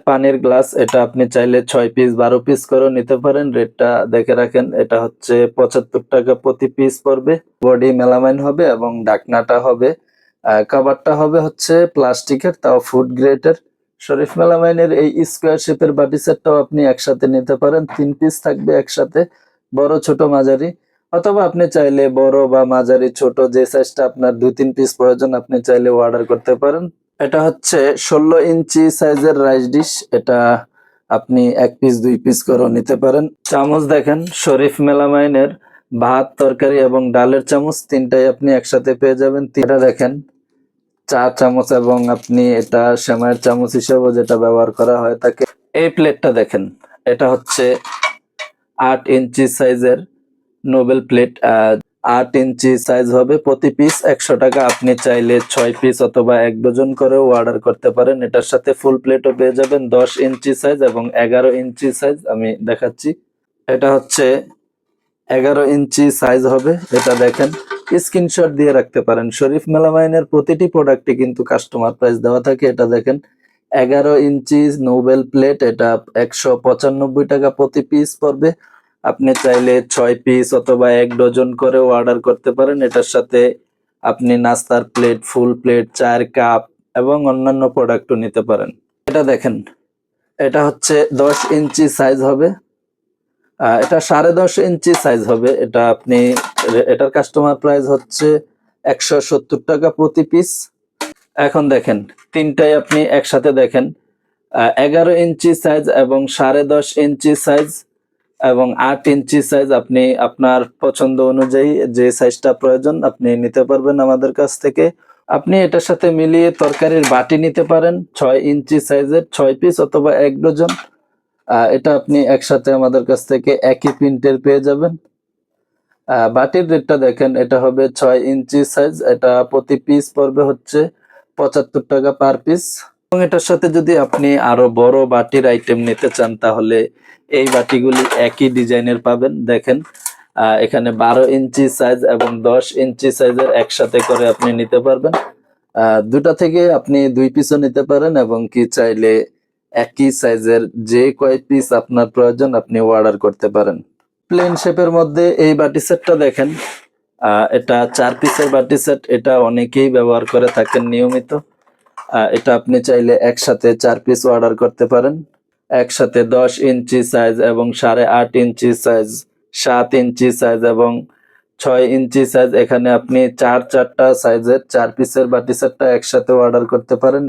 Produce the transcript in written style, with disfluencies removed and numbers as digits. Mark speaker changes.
Speaker 1: পানির গ্লাস, এটা আপনি চাইলে 6 পিস 12 পিস করে নিতে পারেন। রেটটা দেখে রাখেন, এটা হচ্ছে 75 টাকা প্রতি পিস পড়বে। বডি মেলামাইন হবে এবং ঢাকনাটা হবে কভারটা হবে হচ্ছে প্লাস্টিকের, তাও ফুড গ্রেডের। শরীফ মেলামাইনের এই স্কোয়ার শেপের বাটি সেটটাও আপনি একসাথে নিতে পারেন। 3 পিস থাকবে একসাথে, বড় ছোট মাঝারি। অথবা আপনি চাইলে বড় বা মাঝারি ছোট যে সাইজটা আপনার 2-3 পিস প্রয়োজন আপনি চাইলে অর্ডার করতে পারেন। এটা হচ্ছে 16 ইঞ্চি সাইজের রাইস ডিশ। এটা আপনি 1 পিস 2 পিস করেও নিতে পারেন। চামচ দেখেন, শরীফ মেলামাইনের ভাত তরকারি এবং ডালের চামচ তিনটাই আপনি একসাথে পেয়ে যাবেন। এটা দেখেন চা চামচ, এবং আপনি এটা সেমাইয়ের চামচ হিসেবে যেটা ব্যবহার করা হয় তাকে। এই প্লেটটা দেখেন, এটা হচ্ছে 8 ইঞ্চি সাইজের নোবেল প্লেট। 8 ইঞ্চি সাইজ হবে, প্রতি পিস 100 টাকা। আপনি চাইলে 6 পিস অথবা 1 ডজন করেও অর্ডার করতে পারেন। এটার সাথে ফুল প্লেটও পেয়ে যাবেন। 10 ইঞ্চি সাইজ এবং 11 ইঞ্চি সাইজ আমি দেখাচ্ছি। এটা হচ্ছে 11 ইঞ্চি সাইজ হবে। এটা দেখেন, স্ক্রিনশট দিয়ে রাখতে পারেন। শরীফ মেলামাইনের প্রতিটি প্রোডাক্টে কিন্তু কাস্টমার প্রাইস দেওয়া থাকে। এটা দেখেন 11 ইঞ্চি নোবেল প্লেট, এটা 195 টাকা প্রতি পিস পড়বে। আপনি চাইলে 6 পিস অথবা 1 ডজন করেও অর্ডার করতে পারেন। এটার সাথে আপনি নাস্তার প্লেট, ফুল প্লেট, চায়ের কাপ এবং অন্যান্য প্রোডাক্টও নিতে পারেন। এটা দেখেন, এটা হচ্ছে 10 ইঞ্চি সাইজ হবে। এটা 10.5 ইঞ্চি সাইজ হবে। এটা আপনি এটার কাস্টমার প্রাইস হচ্ছে 170 টাকা প্রতি পিস। এখন দেখেন, তিনটাই আপনি একসাথে দেখেন, 11 ইঞ্চি সাইজ এবং 10.5 ইঞ্চি সাইজ এবং 8 ইঞ্চি সাইজ। আপনি আপনার পছন্দ অনুযায়ী যে সাইজটা প্রয়োজন আপনি নিতে পারবেন আমাদের কাছ থেকে। আপনি এটার সাথে মিলিয়ে তরকারির বাটি নিতে পারেন 6 ইঞ্চি সাইজের, 6 পিস অথবা 1 ডজন। এটা আপনি একসাথে আমাদের কাছ থেকে একই প্রিন্টের পেয়ে যাবেন। বাটির রেটটা দেখেন, এটা হবে 6 ইঞ্চি সাইজ। এটা প্রতি পিস পড়বে হচ্ছে 75 টাকা পার পিস। এবং এটার সাথে যদি আপনি আরো বড় বাটির আইটেম নিতে চান তাহলে এই বাটিগুলি একই ডিজাইনের পাবেন। দেখেন এখানে 12 ইঞ্চি সাইজ এবং 10 ইঞ্চি সাইজের একসাথে করে আপনি নিতে পারবেন। দুটা থেকে আপনি 2 পিসও নিতে পারেন, এবং কি চাইলে একই সাইজের যে কয় পিস আপনার প্রয়োজন আপনি অর্ডার করতে পারেন। প্লেন শেপের মধ্যে এই বাটি সেটটা দেখেন, এটা 4 পিসের বাটি সেট। এটা অনেকেই ব্যবহার করে থাকেন নিয়মিত। এটা আপনি চাইলে একসাথে 4 পিস অর্ডার করতে পারেন। একসাথে 10 ইঞ্চি সাইজ এবং 8.5 ইঞ্চি সাইজ, 7 ইঞ্চি সাইজ এবং 6 ইঞ্চি সাইজ। এখানে আপনি 4টা সাইজের 4 পিসের বাটি সেটটা একসাথে অর্ডার করতে পারেন।